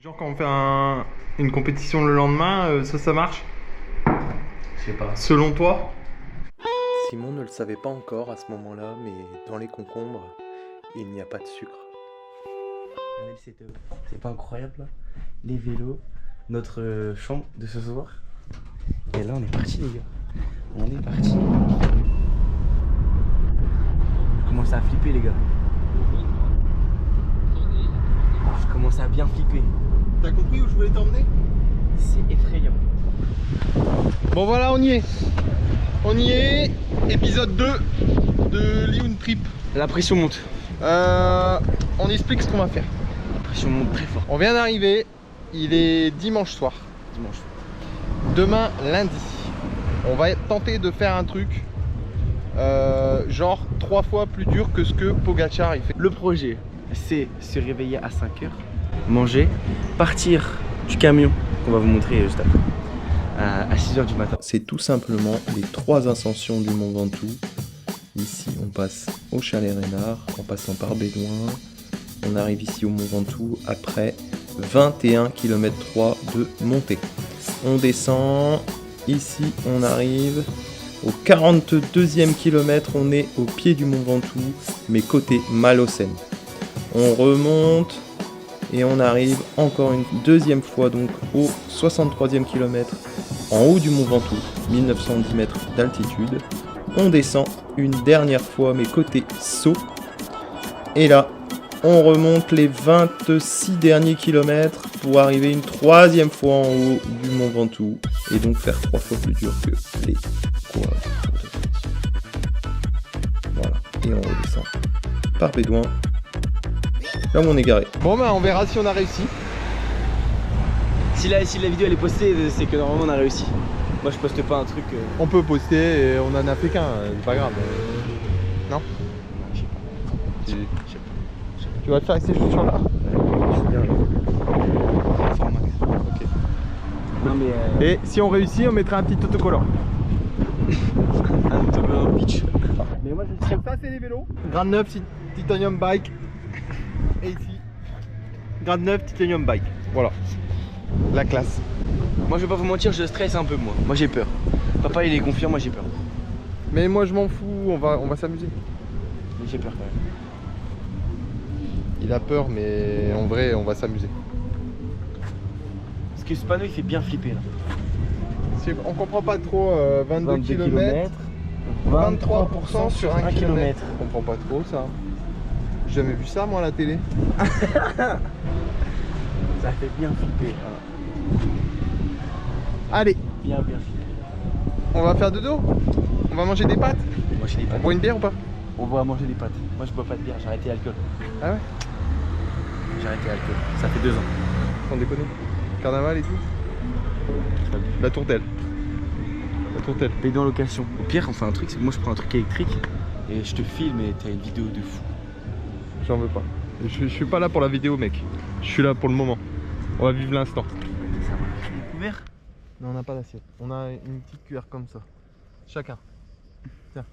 Genre quand on fait une compétition le lendemain, ça marche? Je sais pas. Selon toi? Simon ne le savait pas encore à ce moment-là, mais dans les concombres, il n'y a pas de sucre. Regardez le setup. C'est pas incroyable là? Les vélos, notre chambre de ce soir. Et là on est parti les gars. On est parti. Je commence à flipper les gars. Je commence à bien flipper. T'as compris où je voulais t'emmener? C'est effrayant. Bon voilà, on y est. On y est. Épisode 2 de Lioun Trip. La pression monte. On explique ce qu'on va faire. La pression monte très fort. On vient d'arriver. Il est dimanche soir. Dimanche. Demain, lundi. On va tenter de faire un truc genre 3 fois plus dur que ce que Pogacar il fait. Le projet, c'est se réveiller à 5h, manger, partir du camion qu'on va vous montrer juste après, à 6h du matin. C'est tout simplement les 3 ascensions du Mont Ventoux. Ici, on passe au Chalet Reynard en passant par Bédouin. On arrive ici au Mont Ventoux après 21 km 3 de montée. On descend. Ici, on arrive au 42e kilomètre. On est au pied du Mont Ventoux, mais côté Malocène. On remonte et on arrive encore une deuxième fois donc au 63e kilomètre en haut du Mont Ventoux, 1910 mètres d'altitude. On descend une dernière fois mais côté Sceaux. Et là, on remonte les 26 derniers kilomètres pour arriver une troisième fois en haut du Mont Ventoux et donc faire 3 fois plus dur que les coureurs. Voilà, et on redescend par Bédouin. Là où on est garé. Bon bah on verra si on a réussi. Si la vidéo elle est postée, c'est que normalement on a réussi. Moi je poste pas un truc. On peut poster et on en a fait qu'un, c'est pas grave. Non? Je sais pas. Tu- Je sais pas. Tu vas te faire avec ces chaussures là? Je suis bien là. Fort max. Ok. Non mais. Et si on réussit, on mettra un petit autocollant. Un autocollant pitch. Mais moi je sais Ça c'est les vélos. Grade 9 Titanium Bike. Et ici, grade 9 Titanium Bike. Voilà. La classe. Moi je vais pas vous mentir, je stresse un peu moi. Moi j'ai peur. Papa il est confiant, moi j'ai peur. Mais moi je m'en fous, on va s'amuser. Mais j'ai peur quand même. Il a peur mais en vrai on va s'amuser. Parce que ce panneau il fait bien flipper là. On comprend pas trop 22 km, 23% sur 1 km. On comprend pas trop ça. J'ai jamais vu ça moi à la télé. Ça fait bien flipper. Allez, Bien flipper. on va faire dodo. On va manger des pâtes. Moi j'ai des On pâtes. boit une bière ou pas? On va manger des pâtes. Moi je bois pas de bière, j'ai arrêté l'alcool. Ah ouais? J'ai arrêté l'alcool. Ça fait 2 ans. Sans déconner. Carnaval et tout. La tourtelle. La tourtelle. Paye en location. Au pire on fait un truc, c'est que moi je prends un truc électrique et je te filme et t'as une vidéo de fou. J'en veux pas. Je suis pas là pour la vidéo mec. Je suis là pour le moment. On va vivre l'instant. Ça va. Découvert. Non, on n'a pas d'assiette. On a une petite cuillère comme ça. Chacun. Tiens.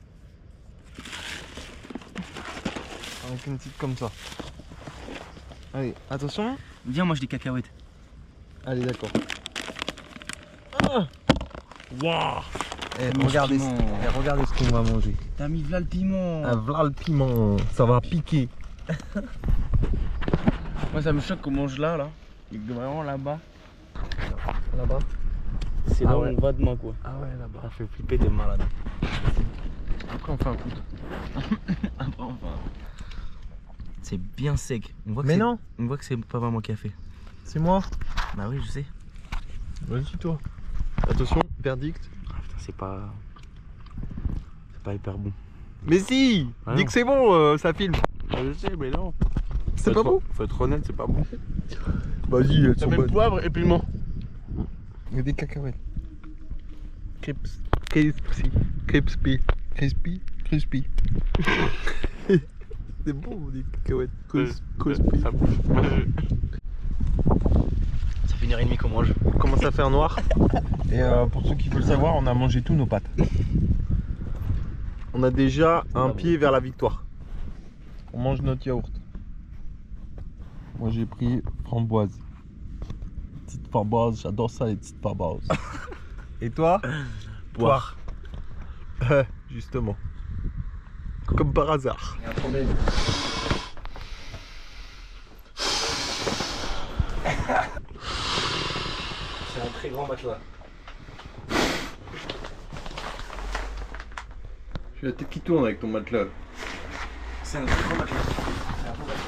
Avec une petite comme ça. Allez, attention. Viens, mange des cacahuètes. Allez, d'accord. Waouh. Regardez, regardez ce qu'on va manger. T'as mis là le piment. Un v'là le piment. Ça va piquer. Moi ça me choque qu'on mange là. Et que vraiment là-bas, Là-bas. c'est Ah là ouais. où on va demain quoi. Ah ouais, là-bas. Ça fait flipper des malades. Après, on fait un foot. Après enfin. C'est bien sec. On voit que Mais c'est- non, On voit que c'est pas vraiment café. c'est moi. Bah oui je sais. Vas-y, toi. Attention, verdict. Ah, putain c'est pas. C'est pas hyper bon. Mais si, Ah dis non. que c'est bon, ça filme. Je sais mais non. C'est pas bon. Faut être honnête, c'est pas bon. Vas-y, elles sont T'as même bonnes. poivre et piment. Il y a des cacahuètes. Crispy. C'est bon, des cacahuètes. Crispy. Ça fait 1h30 qu'on mange. On commence à faire noir. Et pour ceux qui veulent savoir, on a mangé tous nos pâtes. On a déjà un pied vers la victoire. On mange notre yaourt. Moi j'ai pris framboise. petites fambazes, j'adore ça les petites fambazes. Et toi? Poire. Justement. Comme par hasard. Il y a un problème. C'est un très grand matelas. J'ai la tête qui tourne avec ton matelas. C'est un très grand matelas. C'est un bon matelas.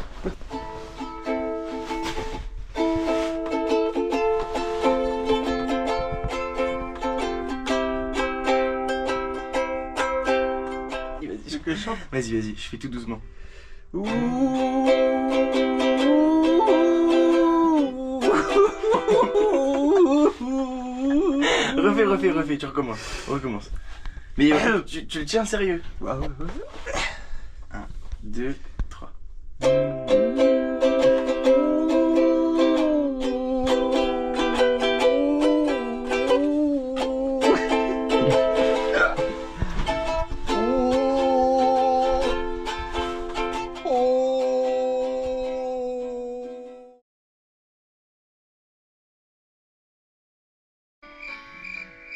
Que je chante? Vas-y, vas-y, je fais tout doucement. Refais, tu recommences. On recommence. Mais tu le tiens sérieux. 1, 2, 3.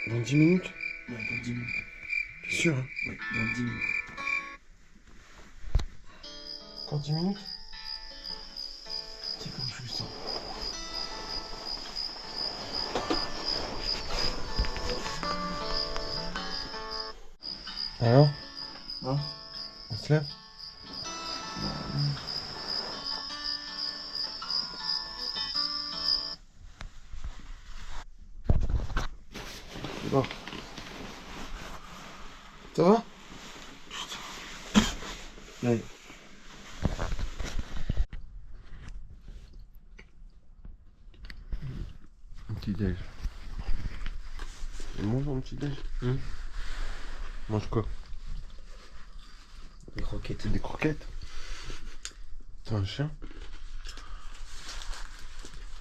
Dans 10 minutes? Ouais, dans 10 minutes. T'es sûr hein? Ouais, dans 10 minutes. Dans 10 minutes? C'est comme je le sens. Alors? Hein? On se lève? Bon. Ça va? Ouais. Un petit déj. C'est bon ton petit déj? Mange quoi? Des croquettes. Des croquettes? T'es un chien?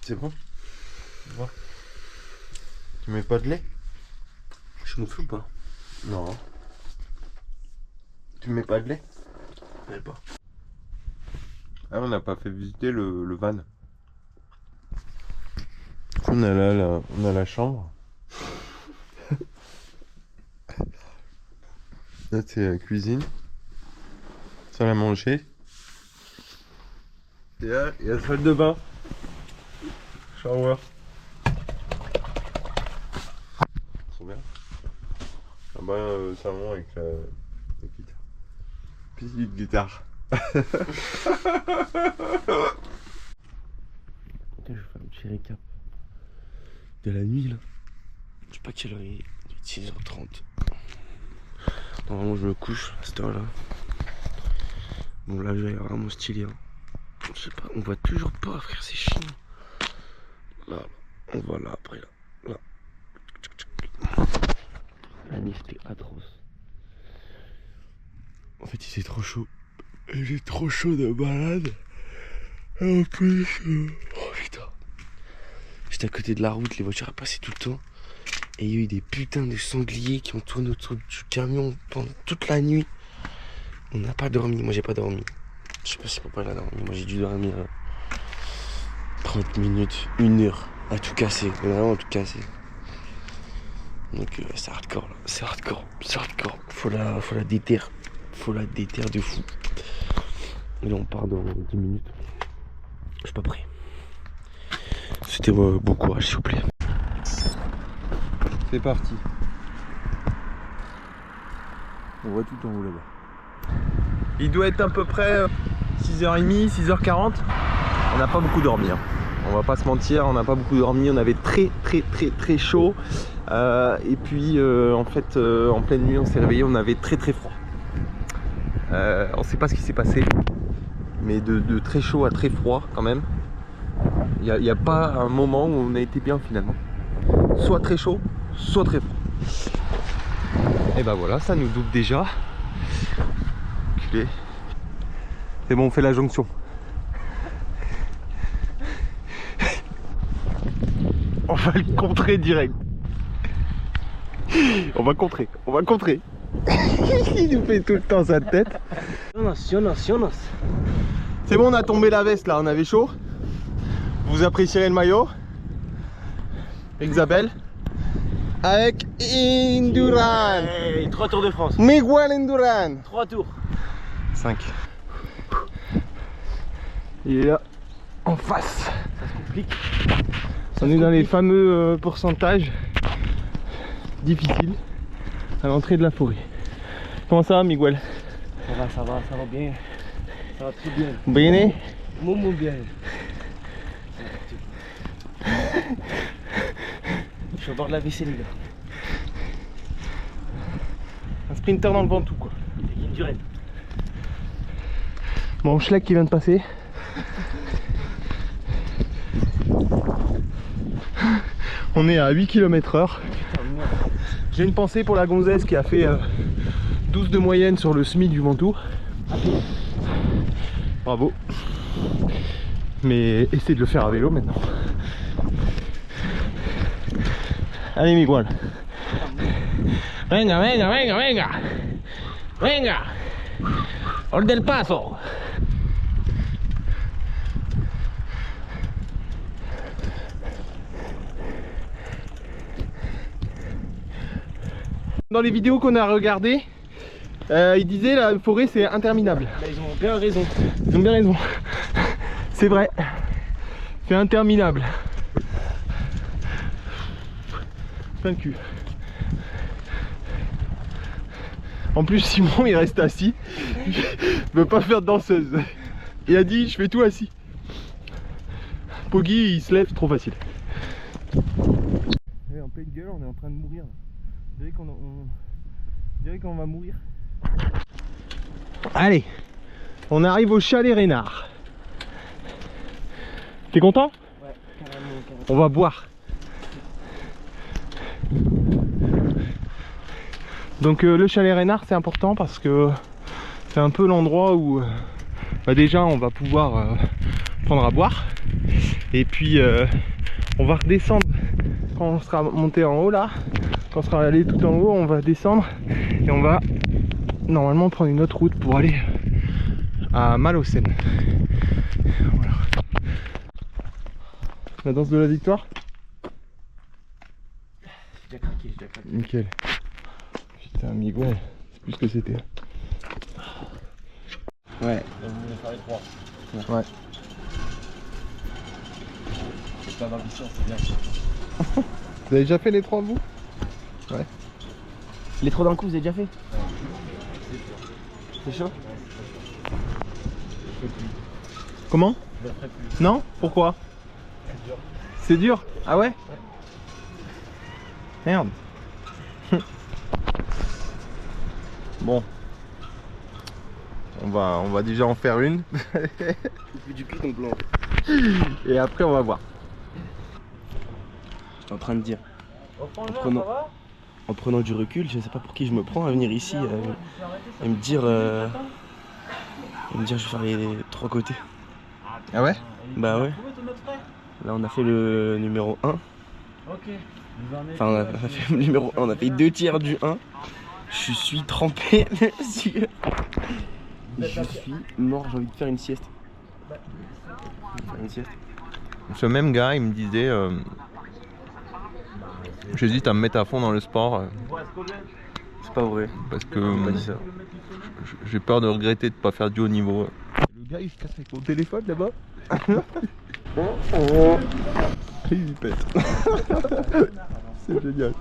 C'est bon? Bon. Tu mets pas de lait? Je m'en fous pas. Non. Tu mets pas de lait? Je sais pas. Ah, on n'a pas fait visiter le van. On a là, on a la chambre. Là c'est la cuisine. Salle à manger. Et là, il y a la salle de bain. Shower. Trop bien. Ah bah salon avec la guitare. Petite guitare. Je vais faire un petit récap de la nuit là. Je sais pas quelle heure il est. 6h30. Normalement je me couche à cette heure là. Bon là j'ai vraiment stylé hein. Je sais pas, on voit toujours pas frère, c'est chiant. Là, on voit là après là. La nuit c'était atroce. En fait il fait trop chaud. J'ai trop chaud de malade. Et en plus, oh putain. J'étais à côté de la route, les voitures passaient tout le temps. Et il y a eu des putains de sangliers qui ont tourné autour du camion pendant toute la nuit. On n'a pas dormi, moi j'ai pas dormi. Je sais pas si papa l'a dormi, moi j'ai dû dormir 30 minutes, 1 heure, à tout casser, vraiment à tout casser. Donc c'est hardcore là, c'est hardcore. Faut la déterre. Faut la déterre de fou. Et là on part dans 10 minutes. Je suis pas prêt. C'était bon courage s'il vous plaît. C'est parti. On voit tout en haut là-bas. Il doit être à peu près 6h30, 6h40. On n'a pas beaucoup dormi. Hein. On va pas se mentir, on n'a pas beaucoup dormi. On avait très chaud. Et puis en fait, en pleine nuit, on s'est réveillé. On avait très froid. On sait pas ce qui s'est passé. Mais de très chaud à très froid quand même. Il n'y a pas un moment où on a été bien finalement. Soit très chaud, soit très froid. Et ben voilà, ça nous double déjà. Culé. C'est bon, on fait la jonction. On va le contrer direct. On va contrer. Il nous fait tout le temps sa tête. C'est bon, on a tombé la veste là, on avait chaud. Vous apprécierez le maillot. Isabelle. Avec Indurain. Hey, 3 tours de France. Miguel Indurain. 3 tours. 5. Il est là, en face. Ça se complique. On est dans les fameux pourcentages difficiles à l'entrée de la forêt. Comment ça va, Miguel? Ça va bien. Ça va très bien. Bene? Momo bien. Je suis au bord de la vaisselle là. Un sprinter dans le Ventoux quoi. L'équipe du Rennes. Bon, Schleck qui vient de passer. On est à 8 km/h. J'ai une pensée pour la gonzesse qui a fait 12 de moyenne sur le SMI du Ventoux. Bravo. Mais essaie de le faire à vélo maintenant. Allez Miguel. Venga, venga, venga, venga. Venga. Ol del paso. Dans les vidéos qu'on a regardées, ils disaient la forêt c'est interminable. Bah, ils ont bien raison. Ils ont bien raison. C'est vrai. C'est interminable. Plein de cul. En plus Simon il reste assis. Il veut pas faire de danseuse. Il a dit je fais tout assis. Poggy il se lève trop facile. En pleine gueule on est en train de mourir. On dirait qu'on va mourir. Allez, on arrive au chalet Reynard. T'es content? Ouais, carrément. On va boire. Donc le chalet Reynard c'est important parce que c'est un peu l'endroit où déjà on va pouvoir prendre à boire. Et puis on va redescendre quand on sera monté en haut là. Quand on sera allé tout en haut, on va descendre et on va normalement prendre une autre route pour aller à Malocène. Voilà. La danse de la victoire. J'ai déjà craqué. Nickel. Putain, Miguel, c'est plus ce que c'était. Ouais. On va faire les 3. Ouais. C'est pas d'ambition, c'est bien. Vous avez déjà fait les 3 vous? Ouais. Les 3 d'un coup, vous avez déjà fait? C'est chaud? Comment? Je le ferai plus. Non? Pourquoi? C'est dur. C'est dur? Ah ouais? Merde. Bon. On va déjà en faire une. Plus du cul donc blanc. Et après on va voir. J'étais en train de dire. En prenant du recul, je sais pas pour qui je me prends à venir ici et me dire je vais faire les 3 côtés. Ah ouais? Bah ouais. Là on a fait le numéro 1. Enfin on a fait le numéro 1, on a fait 2 tiers du 1. Je suis trempé les yeux. Je suis mort, j'ai envie de faire une sieste. Ce même gars il me disait j'hésite à me mettre à fond dans le sport C'est pas vrai. parce que On m'a dit ça. j'ai peur de regretter de pas faire du haut niveau. Le gars il se casse avec mon téléphone là-bas. Il pète. C'est génial.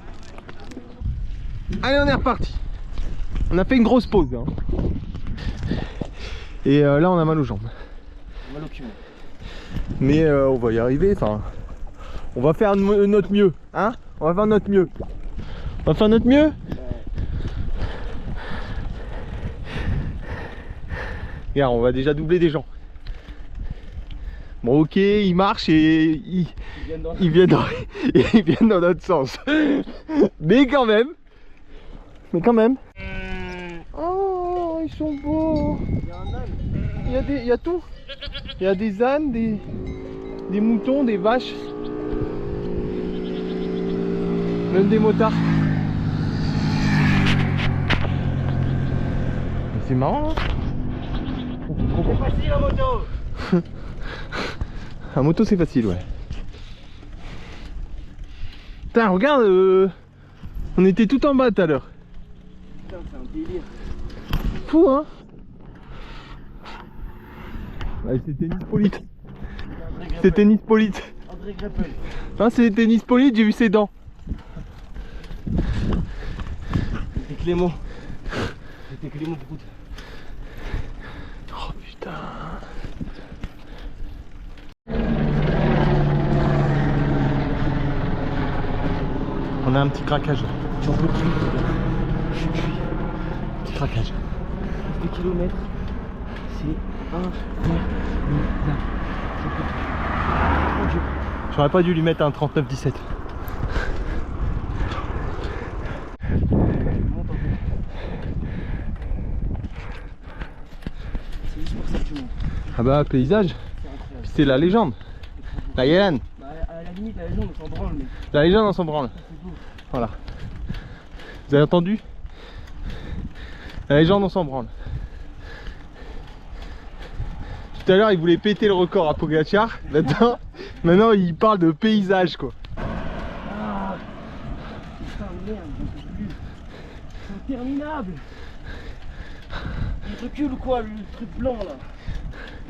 Allez on est reparti. On a fait une grosse pause hein. Et là on a mal aux jambes. Mal au cul. Mais on va y arriver, enfin on va faire notre mieux, hein. On va faire notre mieux. On va faire notre mieux. Regarde, on va déjà doubler des gens. Bon ok, ils marchent et ils viennent dans notre sens. Mais quand même. Oh, ils sont beaux. Il y a tout. Il y a des ânes, des moutons, des vaches. Même des motards. Mais c'est marrant hein. C'est facile la moto. La moto c'est facile ouais. Putain, regarde, on était tout en bas tout à l'heure. Putain, c'est un délire. Fou, hein. Ouais, c'est Tennispolite. C'est Tennispolite. André Greppel. Non, c'est Tennispolite, j'ai vu ses dents. C'était Clément. C'était Clément Prout. Oh putain. On a un petit craquage. J'en peux plus. Je suis cuit. Petit craquage. 2 km. C'est un. J'aurais pas dû lui mettre un 39-17. C'est juste pour ça que tu montes. Ah bah paysage, C'est incroyable. puis c'est la légende. La Yélène. Bah, à la limite, la légende, on s'en branle, mais La légende on s'en branle. c'est beau. Voilà. Vous avez entendu? La légende on s'en branle. Tout à l'heure il voulait péter le record à Pogacar. Maintenant il parle de paysage quoi. Ah putain, merde, j'en peux plus. C'est interminable. Il recule ou quoi, le truc blanc là?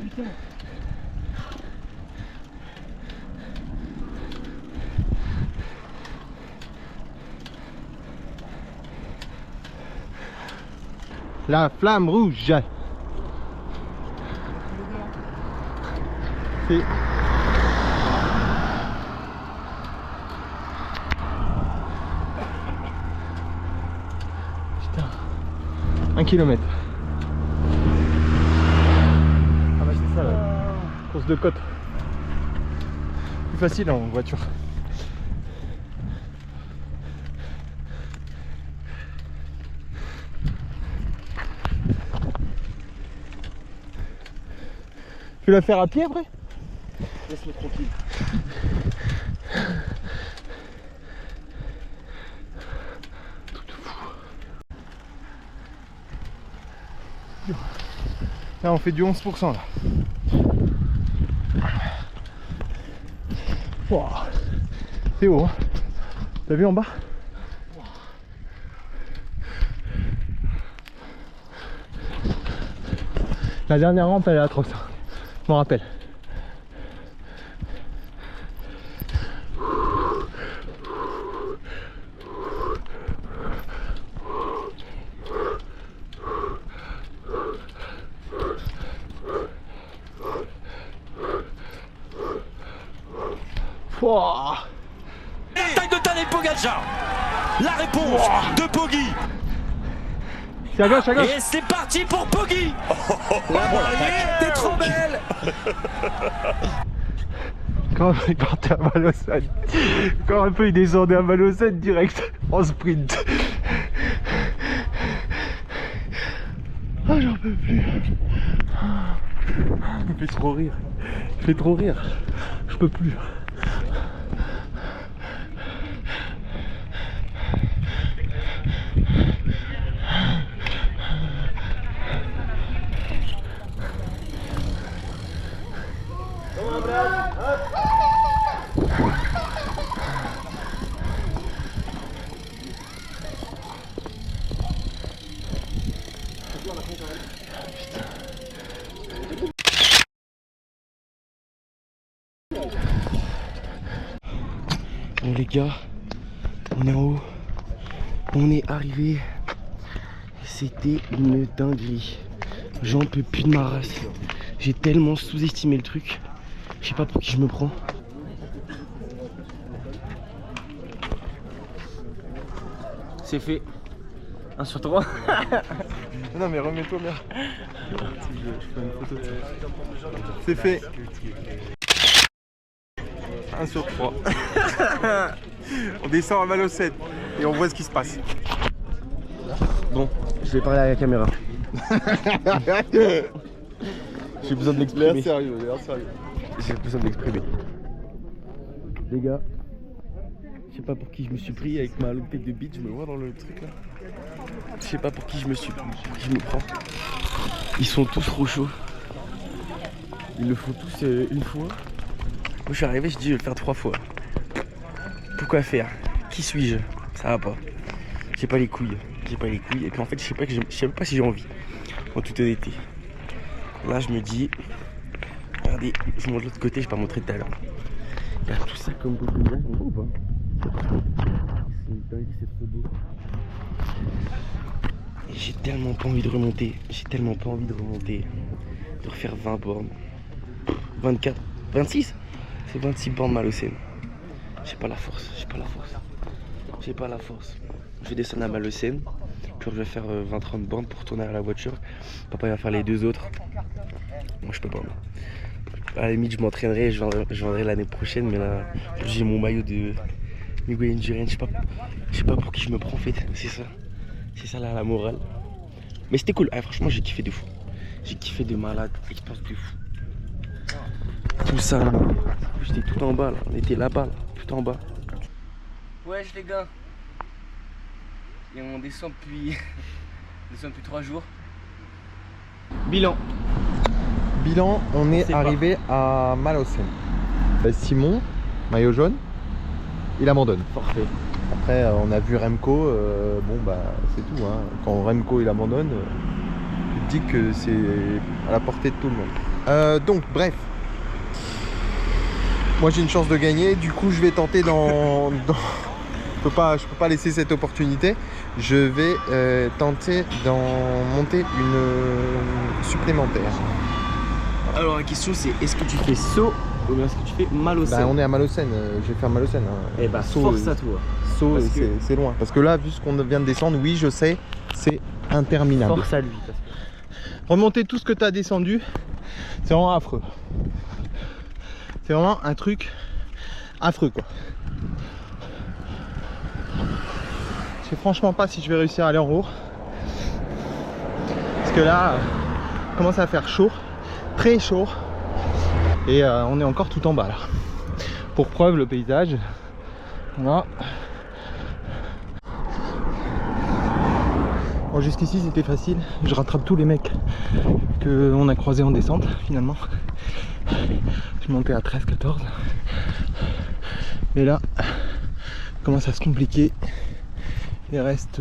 Putain. La flamme rouge. C'est... Putain. 1 km. Ah bah c'est ça là. Course de côte. Plus facile en voiture. Tu vas la faire à pied après? Laisse-moi tranquille. Là on fait du 11% là. Wow. C'est haut hein. T'as vu en bas? La dernière rampe elle est atroce. Je m'en rappelle. Wow. Taille de Tadej Pogacar. La réponse de Poggi. C'est à gauche, à gauche. Et c'est parti pour Poggi. La barrière est trop belle. Quand il partait à Valocène, quand un peu il descendait à Valocène direct en sprint. Ah j'en peux plus. Il me fait trop rire. Il fait trop rire. Je peux plus. Bon les gars, on est en haut, on est arrivé, c'était une dinguerie, j'en peux plus de ma race, j'ai tellement sous-estimé le truc, je sais pas pour qui je me prends. C'est fait, 1 sur 3. Non mais remets-toi bien. C'est fait. 1 sur 3. On descend à Valocène et on voit ce qui se passe. Bon, je vais parler à la caméra. J'ai besoin de m'exprimer. L'air sérieux, l'air sérieux. J'ai besoin de m'exprimer. Les gars, je sais pas pour qui je me suis pris avec ma longue tête de bite, je me vois dans le truc là. Je sais pas pour qui je me suis pris, pour qui je me prends. Ils sont tous trop chauds. Ils le font tous une fois. Moi je suis arrivé, je dis je vais le faire 3 fois. Pourquoi faire? Qui suis-je? Ça va pas. J'ai pas les couilles. J'ai pas les couilles. Et puis en fait, je sais même pas si j'ai envie. En toute honnêteté. Là, je me dis. Regardez, je montre de l'autre côté, je vais pas montrer tout à l'heure. Regarde tout ça comme beaucoup de gens, on voit ou pas? C'est une dinguerie, c'est trop beau. Et j'ai tellement pas envie de remonter. J'ai tellement pas envie de remonter. De refaire 20 bornes. 24, 26? C'est 26 bornes Malocène. J'ai pas la force, j'ai pas la force. J'ai pas la force. Je vais descendre à Malocène. Puis je vais faire 20-30 bornes pour retourner à la voiture. Papa il va faire les 2 autres. Moi je peux pas. À la limite je m'entraînerai, je vendrai l'année prochaine. Mais là j'ai mon maillot de Miguel Indurain. Je sais pas pour qui je me prends en fait. C'est ça. C'est ça là la morale. Mais c'était cool. Ah, franchement j'ai kiffé de fou. J'ai kiffé de malade. Expérience de fou. Tout ça là. J'étais tout en bas là. On était là-bas là. Tout en bas. Wesh les gars. Et on descend depuis 3 jours. Bilan. Bilan, on est C'est arrivé à Malocène. Simon, maillot jaune, il abandonne. Forfait. Après, on a vu Remco, bon bah c'est tout. Hein. Quand Remco il abandonne, tu te dis que c'est à la portée de tout le monde. Donc, bref. Moi j'ai une chance de gagner, du coup je vais tenter je peux pas laisser cette opportunité. Je vais tenter d'en monter une supplémentaire. Alors la question c'est est-ce que tu fais saut ou bien est-ce que tu fais Malocène? Bah, on est à Malocène, je vais faire Malocène. Hein. Eh bah Saut, force à toi. Saut, Parce que- c'est loin. Parce que là, vu ce qu'on vient de descendre, oui je sais, c'est interminable. Force à lui. Parce que... Remonter tout ce que tu as descendu, c'est vraiment affreux. C'est vraiment un truc affreux quoi. Je sais franchement pas si je vais réussir à aller en haut. Parce que là, il commence à faire chaud, très chaud. Et on est encore tout en bas là. Pour preuve le paysage. Voilà. Bon, jusqu'ici c'était facile. Je rattrape tous les mecs qu'on a croisés en descente finalement. Je montais à 13-14. Mais là, commence à se compliquer. Il reste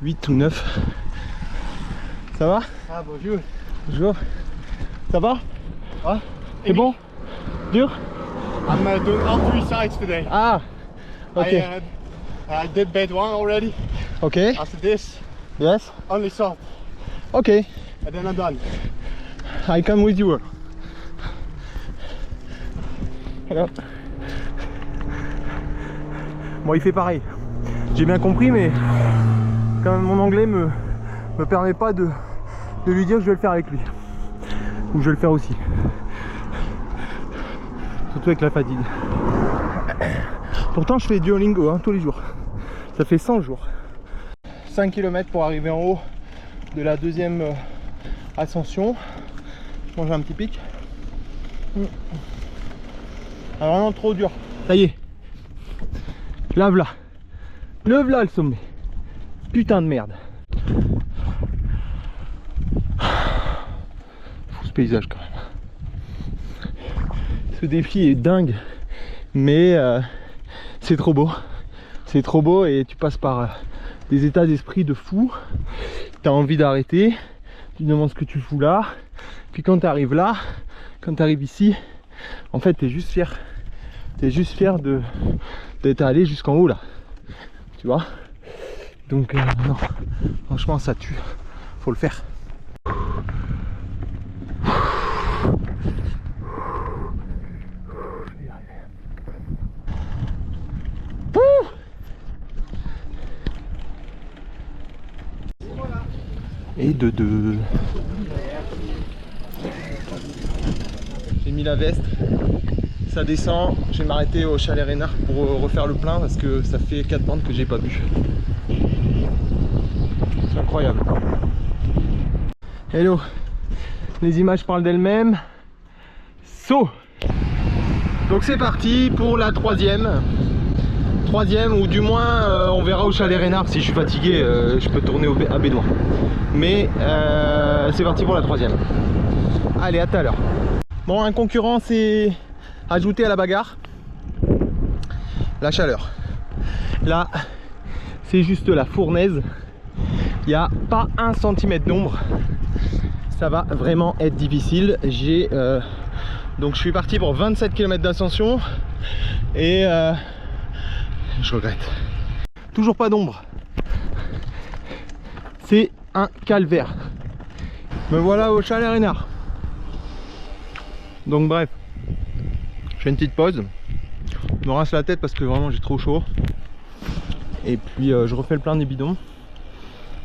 8 ou 9. Ça va? Ah bonjour. Bonjour. Ça va? Ah, C'est bon? Dur? I'm doing all 3 sides today. Ah! Ok. I did bed 1 already. Ok. After this, Yes? only salt. Ok. And then I'm done. I come with you. Voilà. Bon, il fait pareil. J'ai bien compris, mais quand même mon anglais me permet pas de lui dire que je vais le faire avec lui. Ou je vais le faire aussi. Surtout avec la fatigue. Pourtant, je fais Duolingo hein, tous les jours. Ça fait 100 jours. 5 km pour arriver en haut de la deuxième ascension. Je mange un petit pic. Ah, vraiment trop dur. Ça y est. Là, voilà. Le voilà le sommet. Putain de merde. Fou ce paysage quand même. Ce défi est dingue. Mais c'est trop beau. C'est trop beau et tu passes par des états d'esprit de fou. T'as envie d'arrêter. Tu te demandes ce que tu fous là. Puis quand tu arrives là, quand tu arrives ici, en fait t'es juste fier. T'es juste fier d'être allé jusqu'en haut là. Tu vois. Donc non, franchement ça tue. Faut le faire. Et de deux. J'ai mis la veste, ça descend, je vais m'arrêter au chalet Reynard pour refaire le plein parce que ça fait 4 bandes que j'ai pas bu. C'est incroyable. Hello, les images parlent d'elles-mêmes. Saut. Donc c'est parti pour la troisième ou du moins on verra au chalet Reynard. Si je suis fatigué je peux tourner à Bédouin. Mais c'est parti pour la troisième. Allez, à tout à l'heure. Bon, un concurrent s'est ajouté à la bagarre. La chaleur. Là, c'est juste la fournaise. Il n'y a pas 1 centimètre d'ombre. Ça va vraiment être difficile. Donc je suis parti pour 27 km d'ascension et je regrette. Toujours pas d'ombre. C'est un calvaire. Me voilà au chalet Reynard. Donc bref, je fais une petite pause. Je me rince la tête parce que vraiment j'ai trop chaud. Et puis je refais le plein des bidons.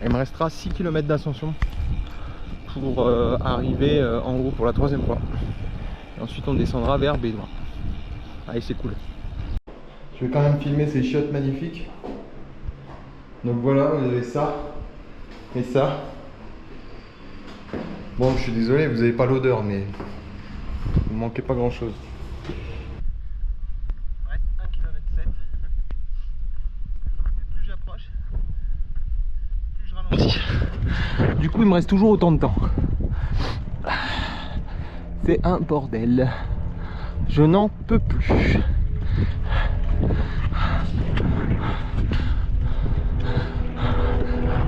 Il me restera 6 km d'ascension pour arriver en haut pour la 3e fois. Et ensuite on descendra vers Bédouin. Allez, c'est cool. Je vais quand même filmer ces chiottes magnifiques. Donc voilà, vous avez ça et ça. Bon, je suis désolé, vous n'avez pas l'odeur, mais vous manquez pas grand chose. Il reste 1 km 7. Plus j'approche, plus je ralentis. Du coup, il me reste toujours autant de temps. C'est un bordel. Je n'en peux plus.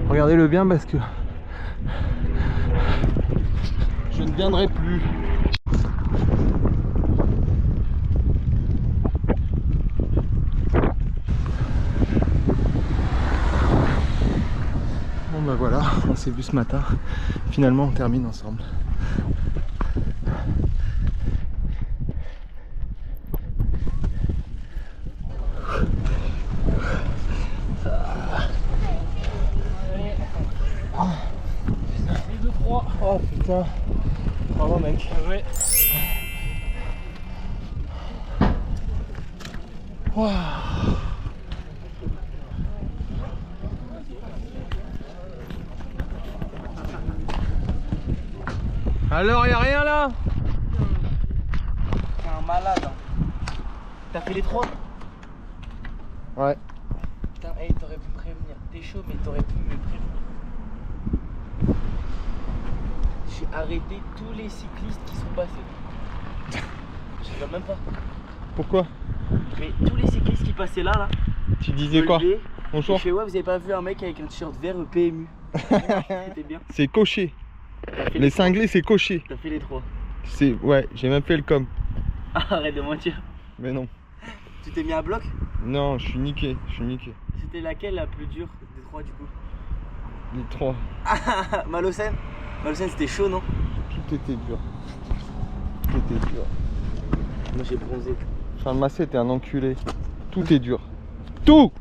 Regardez-le bien parce que je ne viendrai plus. Bon bah voilà, on s'est vu ce matin. Finalement on termine ensemble. Oh putain, bravo mec. Ouais. Wow. Alors, y'a rien là? T'es un malade. Hein. T'as fait les 3? Ouais. Putain, hey, t'aurais pu me prévenir. T'es chaud, mais t'aurais pu me prévenir. J'ai arrêté tous les cyclistes qui sont passés. Je regarde même pas. Pourquoi? Mais tous les cyclistes qui passaient là. Tu disais quoi? Bonjour. Je fais ouais, vous avez pas vu un mec avec un t-shirt vert PMU? C'était bien. C'est coché. Les cinglés, c'est coché. T'as fait les 3. C'est ouais, j'ai même fait le com. Arrête de mentir. Mais non. Tu t'es mis à bloc? Non, je suis niqué, C'était laquelle la plus dure des 3 du coup? Les 3. Malocène? Malocène c'était chaud non? Tout était dur. Tout était dur. Moi j'ai bronzé. Charles Massé, t'es un enculé. Tout est dur. Tout!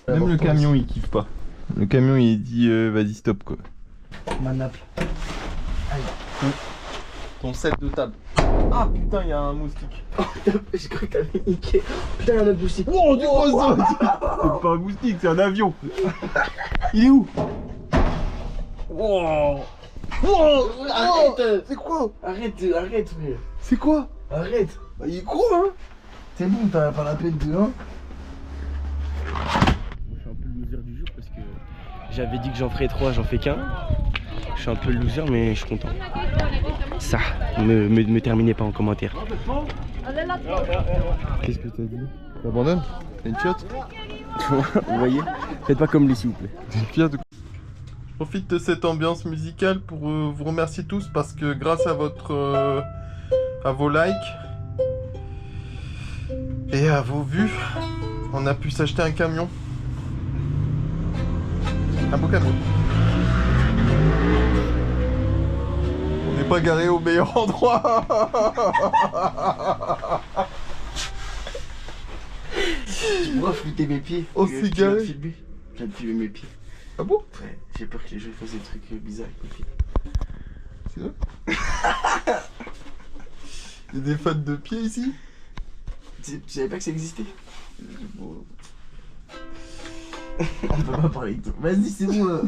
Même le camion il kiffe pas. Le camion il dit vas-y stop quoi. Ma nappe. Ton set de table. Ah putain il y a un moustique. J'ai cru que t'avais niqué. Putain il y a un autre moustique. Oh du oiseau. C'est pas un moustique, c'est un avion. Il est où? Wow. Wow. Arrête. C'est quoi? Arrête frère. C'est quoi? Arrête. Bah, il est gros hein. C'est bon, t'as pas la peine de hein. Je suis un peu le loser du jour parce que j'avais dit que j'en ferais 3, j'en fais qu'un. Je suis un peu le loser mais je suis content. Ça, me terminez pas en commentaire. Qu'est-ce que t'as dit? T'abandonnes? T'as une fiotte? Vous voyez? Faites pas comme lui s'il vous plaît. T'as une fiotte? Je profite de cette ambiance musicale pour vous remercier tous parce que grâce à à vos likes et à vos vues, on a pu s'acheter un camion. Un beau camion. On n'est pas garé au meilleur endroit. Tu pourras flouter mes pieds. On s'est garé. Je viens de filmer mes pieds. Ah bon? Ouais, j'ai peur que les gens fassent des trucs bizarres avec mes pieds. C'est vrai? Il y a des fans de pieds ici? Tu savais pas que ça existait? On peut pas parler de toi. Vas-y, c'est bon là.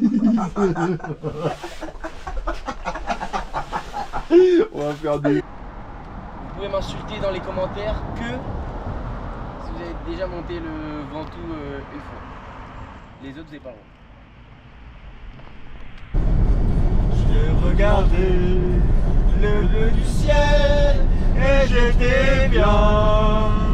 On va faire des... Vous pouvez m'insulter dans les commentaires que si vous avez déjà monté le Ventoux une fois. Les autres, vous n'avez pas le droit. J'ai regardé le bleu du ciel et j'étais bien.